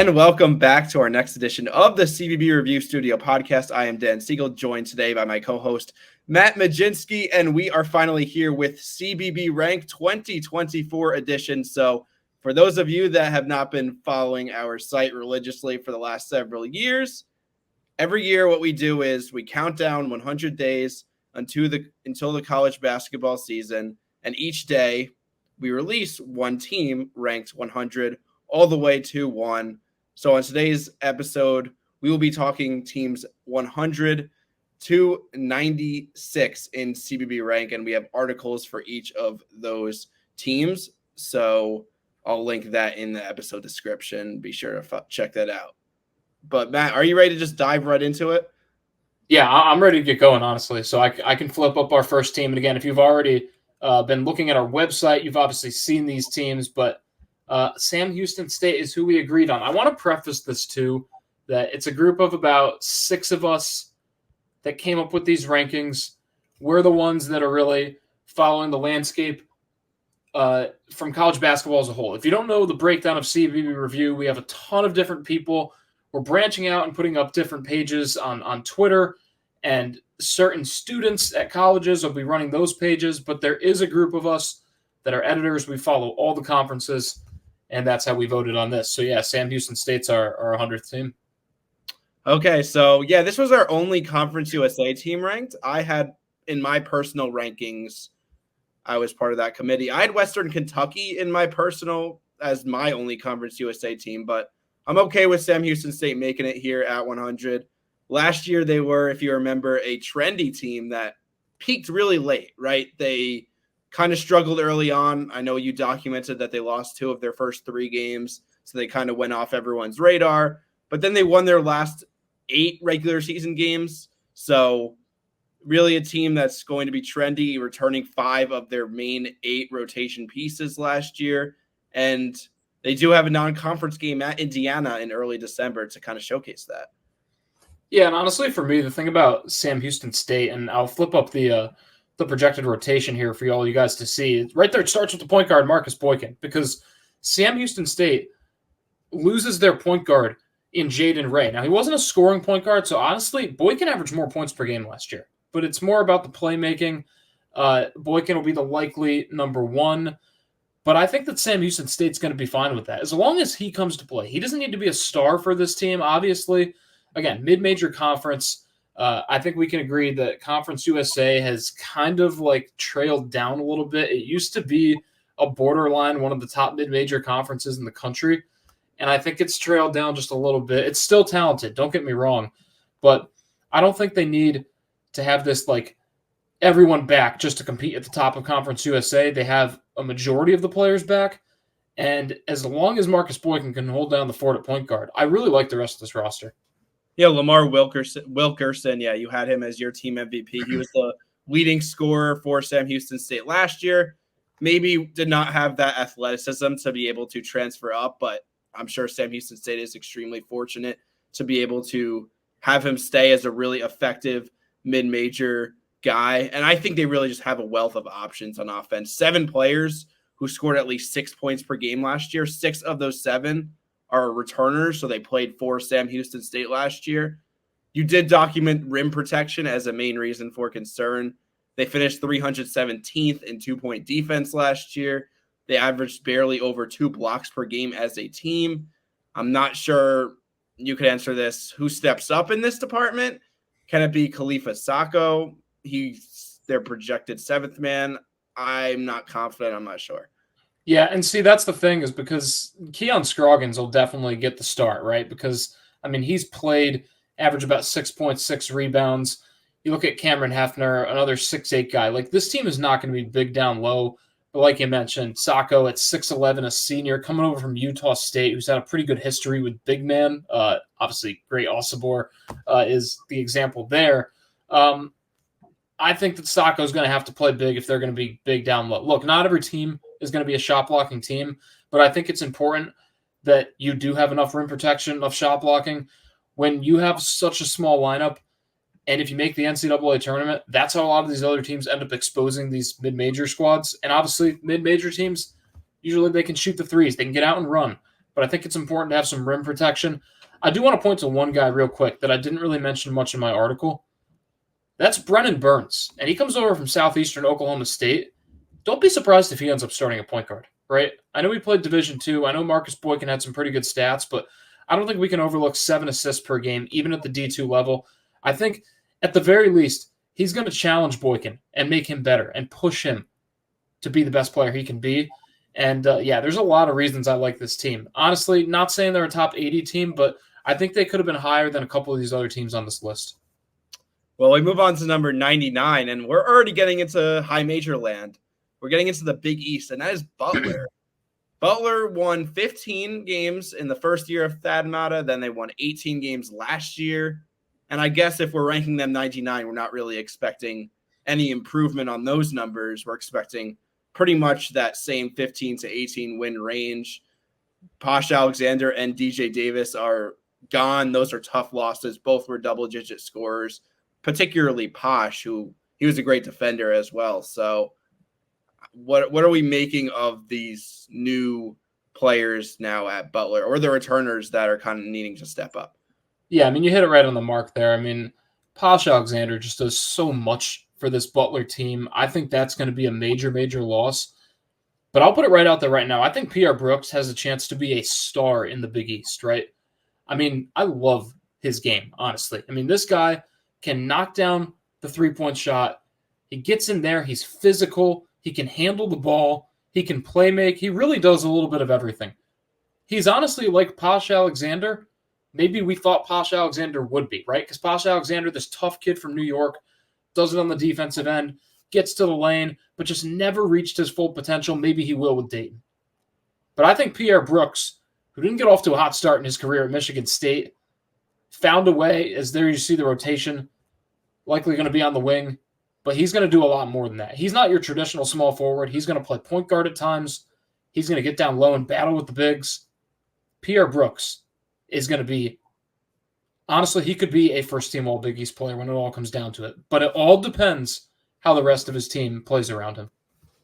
And welcome back to our next edition of the CBB Review Studio podcast. I am Dan Siegel, joined today by my co-host, Mat Mlodzinski, and we are finally here with CBB Rank 2024 edition. So for those of you that have not been following our site religiously for the last several years, every year what we do is we count down 100 days until the college basketball season, and each day we release one team ranked 100 all the way to 1. So on today's episode, we will be talking teams 100 to 96 in CBB rank, and we have articles for each of those teams. So I'll link that in the episode description. Be sure to check that out. But Matt, are you ready to just dive right into it? Yeah, I'm ready to get going, honestly. So I can flip up our first team. And again, if you've already been looking at our website, you've obviously seen these teams, but Sam Houston State is who we agreed on. I want to preface this too, that it's a group of about 6 of us that came up with these rankings. We're the ones that are really following the landscape from college basketball as a whole. If you don't know the breakdown of CBB Review, we have a ton of different people. We're branching out and putting up different pages on Twitter, and certain students at colleges will be running those pages, but there is a group of us that are editors. We follow all the conferences, and that's how we voted on this. So, yeah, Sam Houston State's our 100th team. Okay, so, yeah, this was our only Conference USA team ranked. I had, in my personal rankings, I was part of that committee. I had Western Kentucky in my personal as my only Conference USA team, but I'm okay with Sam Houston State making it here at 100. Last year, they were, if you remember, a trendy team that peaked really late, right? They kind of struggled early on. I know you documented that they lost 2 of their first 3 games, so they kind of went off everyone's radar. But then they won their last 8 regular season games. So really a team that's going to be trendy, returning 5 of their main 8 rotation pieces last year. And they do have a non-conference game at Indiana in early December to kind of showcase that. Yeah, and honestly, for me, the thing about Sam Houston State, and I'll flip up the projected rotation here for all you guys to see. Right there, it starts with the point guard, Marcus Boykin, because Sam Houston State loses their point guard in Jaden Ray. Now, he wasn't a scoring point guard, so honestly, Boykin averaged more points per game last year. But it's more about the playmaking. Boykin will be the likely number 1. But I think that Sam Houston State's going to be fine with that. As long as he comes to play. He doesn't need to be a star for this team, obviously. Again, mid-major conference. I think we can agree that Conference USA has kind of like trailed down a little bit. It used to be a borderline one of the top mid-major conferences in the country, and I think it's trailed down just a little bit. It's still talented, don't get me wrong, but I don't think they need to have this like everyone back just to compete at the top of Conference USA. They have a majority of the players back, and as long as Marcus Boykin can hold down the fort at point guard, I really like the rest of this roster. Yeah, Lamar Wilkerson, yeah, you had him as your team MVP. He was the leading scorer for Sam Houston State last year. Maybe did not have that athleticism to be able to transfer up, but I'm sure Sam Houston State is extremely fortunate to be able to have him stay as a really effective mid-major guy. And I think they really just have a wealth of options on offense. 7 players who scored at least 6 points per game last year. 6 of those 7 are returners, so they played for Sam Houston State last year. You did document rim protection as a main reason for concern. They finished 317th in 2-point defense last year. They averaged barely over 2 blocks per game as a team. I'm not sure you could answer this. Who steps up in this department? Can it be Khalifa Sacco? He's their projected 7th man. I'm not confident. I'm not sure. Yeah, and see, that's the thing, is because Keon Scroggins will definitely get the start, right? Because, I mean, he's played, average about 6.6 rebounds. You look at Cameron Hefner, another 6'8 guy. Like, this team is not going to be big down low. But like you mentioned, Sacco at 6'11, a senior, coming over from Utah State, who's had a pretty good history with big man. Obviously, Great Osibor is the example there. I think that Sacco is going to have to play big if they're going to be big down low. Look, not every team is going to be a shot blocking team, but I think it's important that you do have enough rim protection, enough shot blocking. When you have such a small lineup, and if you make the NCAA tournament, that's how a lot of these other teams end up exposing these mid-major squads. And obviously, mid-major teams, usually they can shoot the threes. They can get out and run. but I think it's important to have some rim protection. I do want to point to one guy real quick that I didn't really mention much in my article. That's Brennan Burns, and he comes over from Southeastern Oklahoma State. Don't be surprised if he ends up starting a point guard, right? I know he played Division II. I know Marcus Boykin had some pretty good stats, but I don't think we can overlook 7 assists per game, even at the D2 level. I think, at the very least, he's going to challenge Boykin and make him better and push him to be the best player he can be. And, there's a lot of reasons I like this team. Honestly, not saying they're a top 80 team, but I think they could have been higher than a couple of these other teams on this list. Well, we move on to number 99, and we're already getting into high major land. We're getting into the Big East, and that is Butler. Butler won 15 games in the first year of Thad Matta. Then they won 18 games last year. And I guess if we're ranking them 99, we're not really expecting any improvement on those numbers. We're expecting pretty much that same 15 to 18 win range. Posh Alexander and DJ Davis are gone. Those are tough losses. Both were double-digit scorers, particularly Posh, who he was a great defender as well. So what are we making of these new players now at Butler, or the returners that are kind of needing to step up? Yeah, I mean, you hit it right on the mark there. I mean, Posh Alexander just does so much for this Butler team. I think that's going to be a major, major loss. But I'll put it right out there right now. I think Pierre Brooks has a chance to be a star in the Big East, right? I mean, I love his game, honestly. I mean, this guy can knock down the three-point shot. He gets in there. He's physical. He can handle the ball. He can play make. He really does a little bit of everything. He's honestly like Posh Alexander. Maybe we thought Posh Alexander would be, right? Because Posh Alexander, this tough kid from New York, does it on the defensive end, gets to the lane, but just never reached his full potential. Maybe he will with Dayton. But I think Pierre Brooks, who didn't get off to a hot start in his career at Michigan State, found a way, as there you see the rotation, likely going to be on the wing, but he's going to do a lot more than that. He's not your traditional small forward. He's going to play point guard at times. He's going to get down low and battle with the bigs. Pierre Brooks is going to be, honestly, he could be a first-team All-Big East player when it all comes down to it. But it all depends how the rest of his team plays around him.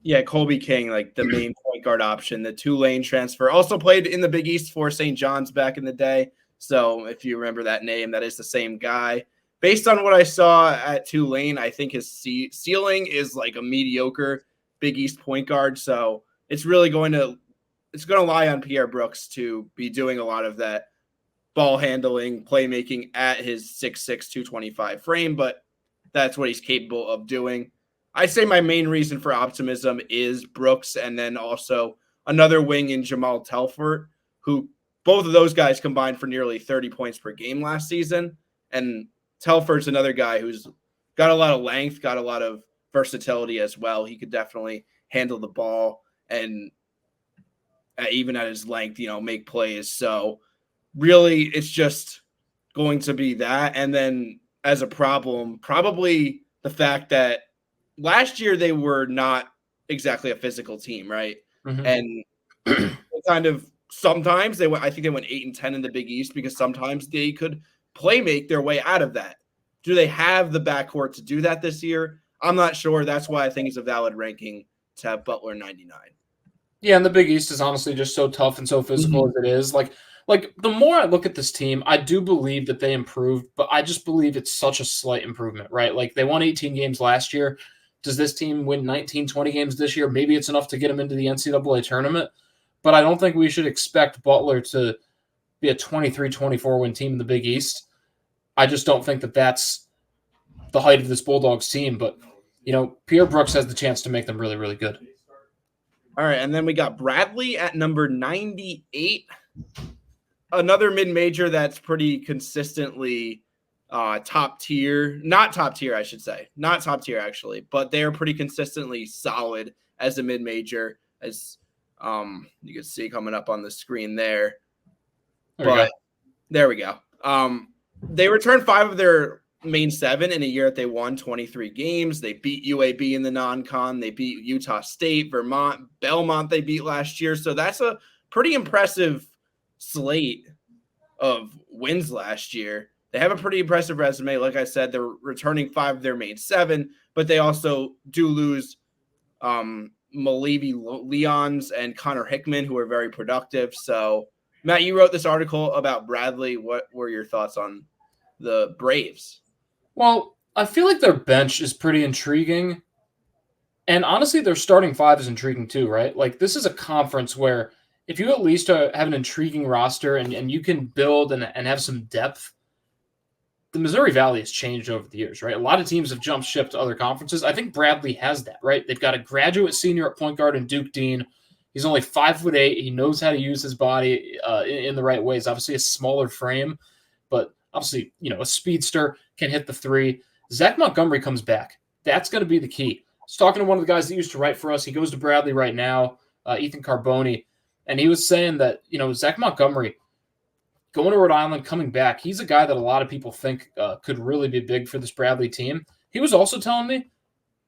Yeah, Colby King, like the main point guard option, the Tulane transfer. Also played in the Big East for St. John's back in the day. So if you remember that name, that is the same guy. Based on what I saw at Tulane, I think his ceiling is like a mediocre Big East point guard. So it's really going to lie on Pierre Brooks to be doing a lot of that ball handling, playmaking at his 6'6", 225 frame, but that's what he's capable of doing. I say my main reason for optimism is Brooks, and then also another wing in Jamal Telfort, who both of those guys combined for nearly 30 points per game last season. And Telfort's another guy who's got a lot of length, got a lot of versatility as well. He could definitely handle the ball and even at his length, make plays. So really, it's just going to be that. And then as a problem, probably the fact that last year they were not exactly a physical team, right? Mm-hmm. And kind of sometimes I think they went 8-10 in the Big East because sometimes they could make their way out of that. Do they have the backcourt to do that this year? I'm not sure. That's why I think it's a valid ranking to have Butler 99. Yeah, and the Big East is honestly just so tough and so physical as it is. Like the more I look at this team, I do believe that they improved, but I just believe it's such a slight improvement, right? Like they won 18 games last year. Does this team win 19, 20 games this year? Maybe it's enough to get them into the NCAA tournament, but I don't think we should expect Butler to be a 23-24 win team in the Big East. I just don't think that that's the height of this Bulldogs team, but Pierre Brooks has the chance to make them really, really good. All right, and then we got Bradley at number 98. Another mid-major that's pretty consistently top tier. Not top tier, I should say. Not top tier, actually. But they're pretty consistently solid as a mid-major, as you can see coming up on the screen there. There we go. They returned 5 of their main 7 in a year that they won 23 games. They beat UAB in the non-con. They beat Utah State, Vermont, Belmont they beat last year. So that's a pretty impressive slate of wins last year. They have a pretty impressive resume. Like I said, they're returning 5 of their main 7, but they also do lose Malevi Leons and Connor Hickman, who are very productive. So Matt, you wrote this article about Bradley. What were your thoughts on the Braves? Well, I feel like their bench is pretty intriguing. And honestly, their starting five is intriguing too, right? Like, this is a conference where if you at least have an intriguing roster and you can build and have some depth, the Missouri Valley has changed over the years, right? A lot of teams have jumped ship to other conferences. I think Bradley has that, right? They've got a graduate senior at point guard in Duke Dean. He's only 5'8". He knows how to use his body in the right ways. Obviously, a smaller frame, but obviously, a speedster, can hit the three. Zach Montgomery comes back. That's going to be the key. I was talking to one of the guys that used to write for us. He goes to Bradley right now, Ethan Carboni, and he was saying that, Zach Montgomery, going to Rhode Island, coming back, he's a guy that a lot of people think could really be big for this Bradley team. He was also telling me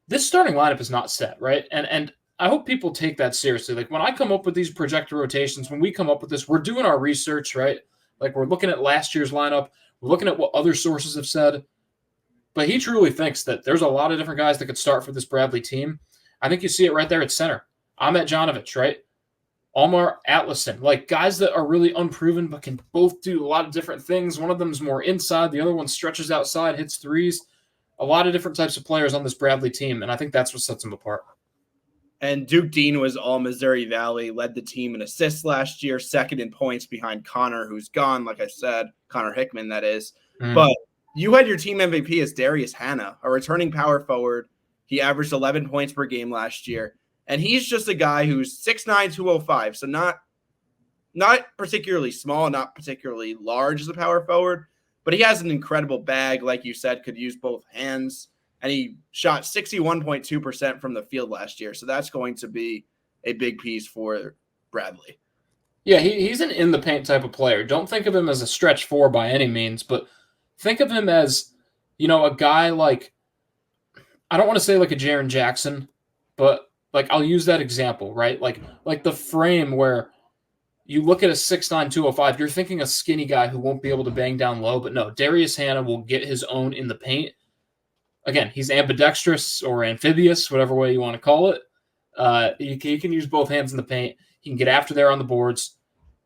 this starting lineup is not set, right? And I hope people take that seriously. Like, when I come up with these projected rotations, when we come up with this, we're doing our research, right? Like, we're looking at last year's lineup. We're looking at what other sources have said. But he truly thinks that there's a lot of different guys that could start for this Bradley team. I think you see it right there at center. Ahmet Janovich, right? Almar Atlison, like guys that are really unproven but can both do a lot of different things. One of them is more inside. The other one stretches outside, hits threes. A lot of different types of players on this Bradley team, and I think that's what sets them apart. And Duke Dean was all Missouri Valley, led the team in assists last year, second in points behind Connor, who's gone, like I said, Connor Hickman, that is. But you had your team MVP as Darius Hannah, a returning power forward. He averaged 11 points per game last year. And he's just a guy who's 6'9", 205, so not particularly small, not particularly large as a power forward, but he has an incredible bag, like you said, could use both hands. And he shot 61.2% from the field last year, so that's going to be a big piece for Bradley. Yeah, he's an in-the-paint type of player. Don't think of him as a stretch four by any means, but think of him as, a guy like, I don't want to say like a Jaren Jackson, but like, I'll use that example, right? Like the frame where you look at a 6'9", 205, you're thinking a skinny guy who won't be able to bang down low, but no, Darius Hannah will get his own in the paint. Again, he's ambidextrous or amphibious, whatever way you want to call it. He can use both hands in the paint. He can get after there on the boards.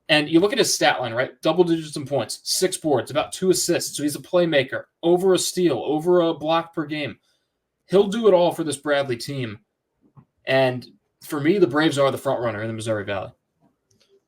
And you look at his stat line, right? Double digits in points, 6 boards, about 2 assists. So he's a playmaker, over a steal, over a block per game. He'll do it all for this Bradley team. And for me, the Braves are the front runner in the Missouri Valley.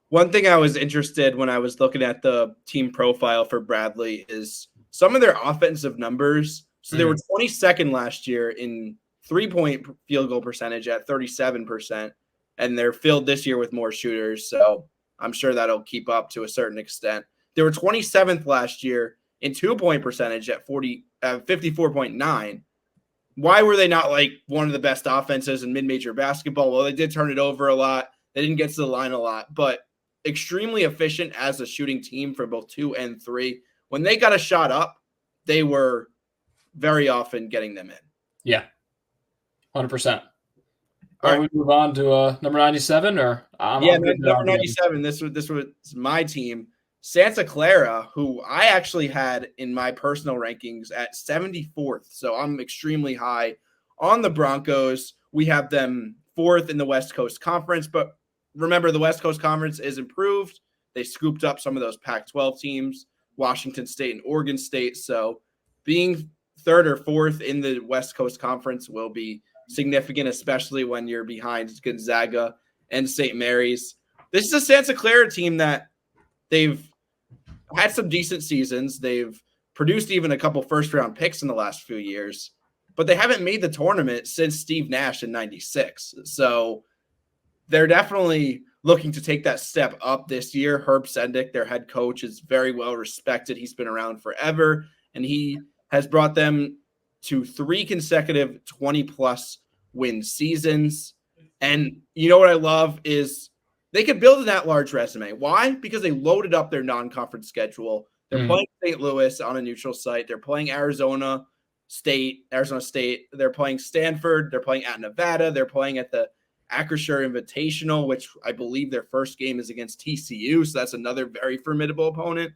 One thing I was interested when I was looking at the team profile for Bradley is some of their offensive numbers. So they were 22nd last year in 3-point field goal percentage at 37%, and they're filled this year with more shooters. So I'm sure that'll keep up to a certain extent. They were 27th last year in 2-point percentage at 54.9. Why were they not like one of the best offenses in mid-major basketball? Well, they did turn it over a lot. They didn't get to the line a lot, but extremely efficient as a shooting team for both 2 and 3. When they got a shot up, they were very often getting them in. Yeah, 100%. All right, we move on to number 97, or number 97. This was my team, Santa Clara, who I actually had in my personal rankings at 74th. So I'm extremely high on the Broncos. We have them 4th in the West Coast Conference, but remember the West Coast Conference is improved. They scooped up some of those Pac-12 teams, Washington State and Oregon State. So being 3rd or 4th in the West Coast Conference will be significant, especially when you're behind Gonzaga and St. Mary's. This is a Santa Clara team that they've had some decent seasons. They've produced even a couple first-round picks in the last few years, but they haven't made the tournament since Steve Nash in 96. So they're definitely looking to take that step up this year. Herb Sendick, their head coach, is very well respected. He's been around forever, and he has brought them to 3 consecutive 20-plus win seasons. And you know what I love is they could build that large resume. Why? Because they loaded up their non-conference schedule. They're playing St. Louis on a neutral site. They're playing Arizona State. They're playing Stanford. They're playing at Nevada. They're playing at the Acrisure Invitational, which I believe their first game is against TCU. So that's another very formidable opponent.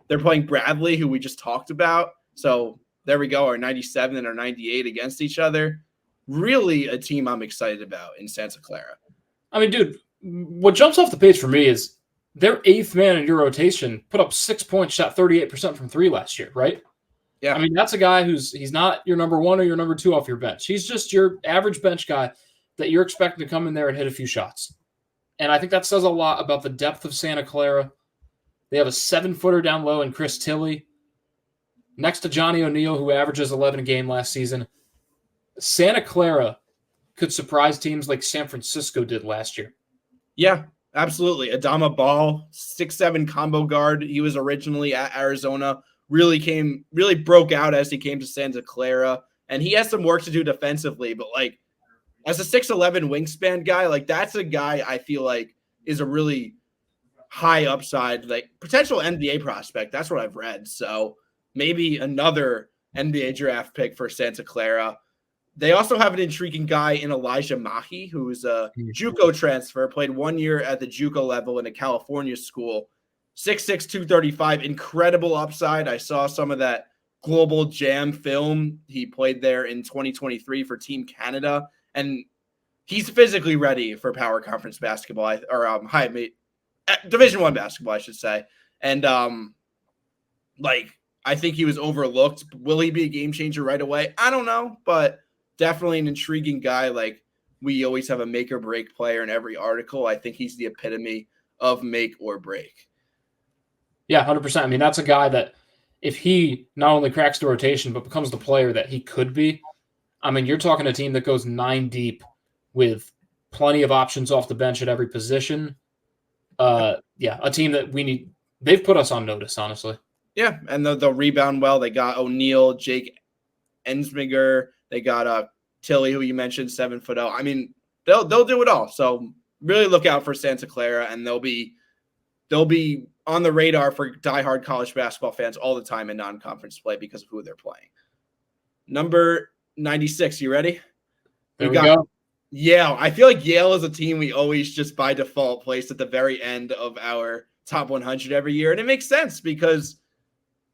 They're playing Bradley, who we just talked about. So there we go, our 97 and our 98 against each other. Really a team I'm excited about in Santa Clara. I mean, dude, what jumps off the page for me is their 8th man in your rotation put up 6 points, shot 38% from 3 last year, right? Yeah. I mean, that's a guy he's not your number 1 or your number 2 off your bench. He's just your average bench guy that you're expecting to come in there and hit a few shots. And I think that says a lot about the depth of Santa Clara. They have a 7-footer down low in Chris Tilley, next to Johnny O'Neal, who averages 11 a game last season. Santa Clara could surprise teams like San Francisco did last year. Yeah, absolutely. Adama Ball, 6'7" combo guard. He was originally at Arizona. Really broke out as he came to Santa Clara. And he has some work to do defensively, but like as a 6'11" wingspan guy, like that's a guy I feel like is a really high upside, like potential NBA prospect. That's what I've read. So maybe another NBA draft pick for Santa Clara. They also have an intriguing guy in Elijah Mahi, who is a JUCO transfer, played 1 year at the JUCO level in a California school. 6'6", 235, incredible upside. I saw some of that Global Jam film. He played there in 2023 for Team Canada, and he's physically ready for power conference basketball, Division I basketball, I should say. And I think he was overlooked. Will he be a game changer right away? I don't know, but definitely an intriguing guy. Like, we always have a make or break player in every article. I think he's the epitome of make or break. Yeah, 100%. I mean, that's a guy that if he not only cracks the rotation, but becomes the player that he could be, I mean, you're talking a team that goes 9 deep with plenty of options off the bench at every position. A team that we need. They've put us on notice, honestly. Yeah, and they'll rebound well. They got O'Neal, Jake Ensminger. They got Tilley, who you mentioned, 7'0". I mean, they'll do it all. So really look out for Santa Clara, and they'll be on the radar for diehard college basketball fans all the time in non-conference play because of who they're playing. Number 96, you ready? There we go. Yale. I feel like Yale is a team we always just by default place at the very end of our top 100 every year. And it makes sense because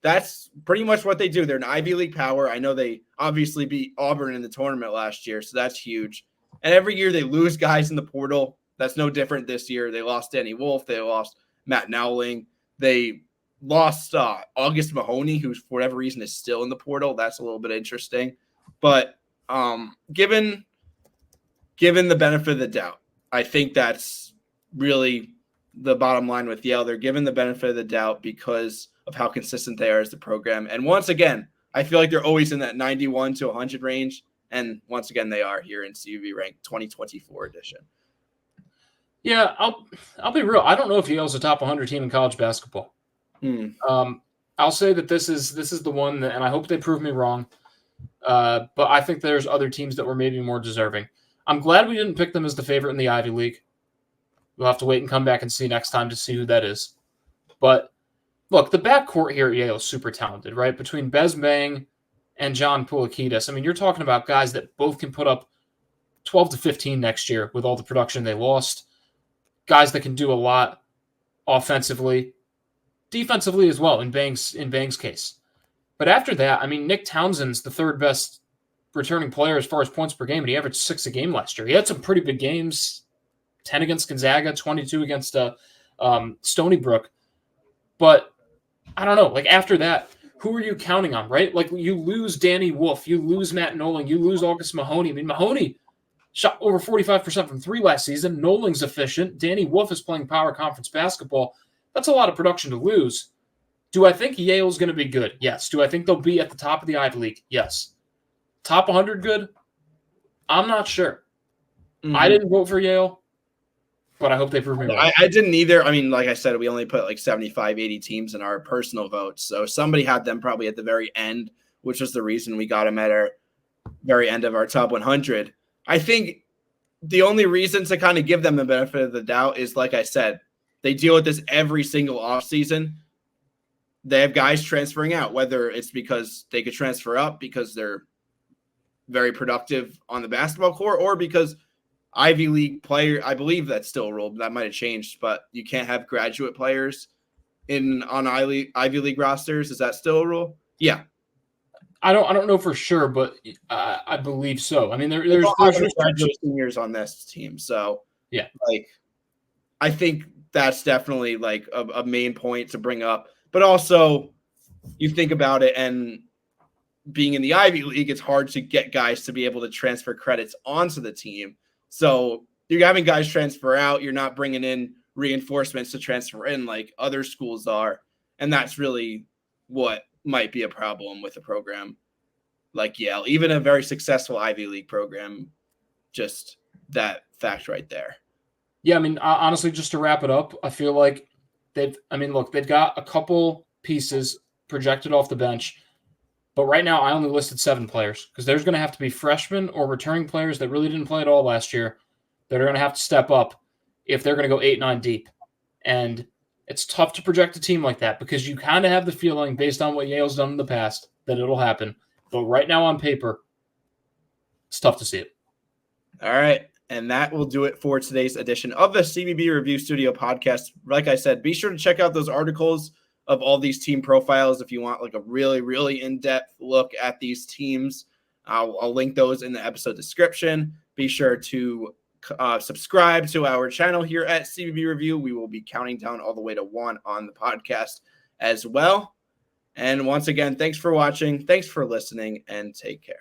that's pretty much what they do. They're an Ivy League power. I know they obviously beat Auburn in the tournament last year, so that's huge. And every year they lose guys in the portal. That's no different this year. They lost Danny Wolf. They lost Matt Nowling. They lost August Mahoney, who for whatever reason is still in the portal. That's a little bit interesting. But given the benefit of the doubt, I think that's really the bottom line with Yale. They're given the benefit of the doubt because of how consistent they are as the program. And once again, I feel like they're always in that 91 to 100 range. And once again, they are here in CUV Rank 2024 edition. Yeah, I'll be real. I don't know if Yale's a top 100 team in college basketball. I'll say that this is the one that, and I hope they prove me wrong. But I think there's other teams that were maybe more deserving. I'm glad we didn't pick them as the favorite in the Ivy League. We'll have to wait and come back and see next time to see who that is. But look, the backcourt here at Yale is super talented, right? Between Bez Bang and John Poulikitis. I mean, you're talking about guys that both can put up 12 to 15 next year with all the production they lost. Guys that can do a lot offensively, defensively as well in Bang's case. But after that, I mean, Nick Townsend's the third best returning player as far as points per game, and he averaged 6 a game last year. He had some pretty big games, 10 against Gonzaga, 22 against Stony Brook. But I don't know, like after that, who are you counting on, right? Like you lose Danny Wolf, you lose Matt Nowling, you lose August Mahoney. I mean, Mahoney shot over 45% from 3 last season. Noling's efficient. Danny Wolf is playing power conference basketball. That's a lot of production to lose. Do I think Yale's going to be good? Yes. Do I think they'll be at the top of the Ivy League? Yes. Top 100 good? I'm not sure. I didn't vote for Yale, but I hope they prove me wrong. I didn't either. I mean, like I said, we only put like 75, 80 teams in our personal votes. So somebody had them probably at the very end, which was the reason we got them at our very end of our top 100. I think the only reason to kind of give them the benefit of the doubt is, like I said, they deal with this every single offseason. They have guys transferring out, whether it's because they could transfer up because they're very productive on the basketball court or because Ivy League player, I believe that's still a rule, but that might have changed, but you can't have graduate players on Ivy League rosters. Is that still a rule? Yeah. I don't know for sure, but I believe so. I mean, there's seniors on this team, so yeah, like I think that's definitely like a main point to bring up. But also, you think about it, and being in the Ivy League, it's hard to get guys to be able to transfer credits onto the team. So you're having guys transfer out. You're not bringing in reinforcements to transfer in like other schools are. And that's really what might be a problem with a program like Yale, even a very successful Ivy League program. Just that fact right there. Yeah, I mean, honestly, just to wrap it up, I feel like they've got a couple pieces projected off the bench, but right now I only listed 7 players because there's going to have to be freshmen or returning players that really didn't play at all last year that are going to have to step up if they're going to go 8-9 deep. And it's tough to project a team like that because you kind of have the feeling, based on what Yale's done in the past, that it'll happen. But right now on paper, it's tough to see it. All right. And that will do it for today's edition of the CBB Review Studio podcast. Like I said, be sure to check out those articles of all these team profiles if you want like a really, really in-depth look at these teams. I'll link those in the episode description. Be sure to subscribe to our channel here at CBB Review. We will be counting down all the way to 1 on the podcast as well. And once again, thanks for watching. Thanks for listening, and take care.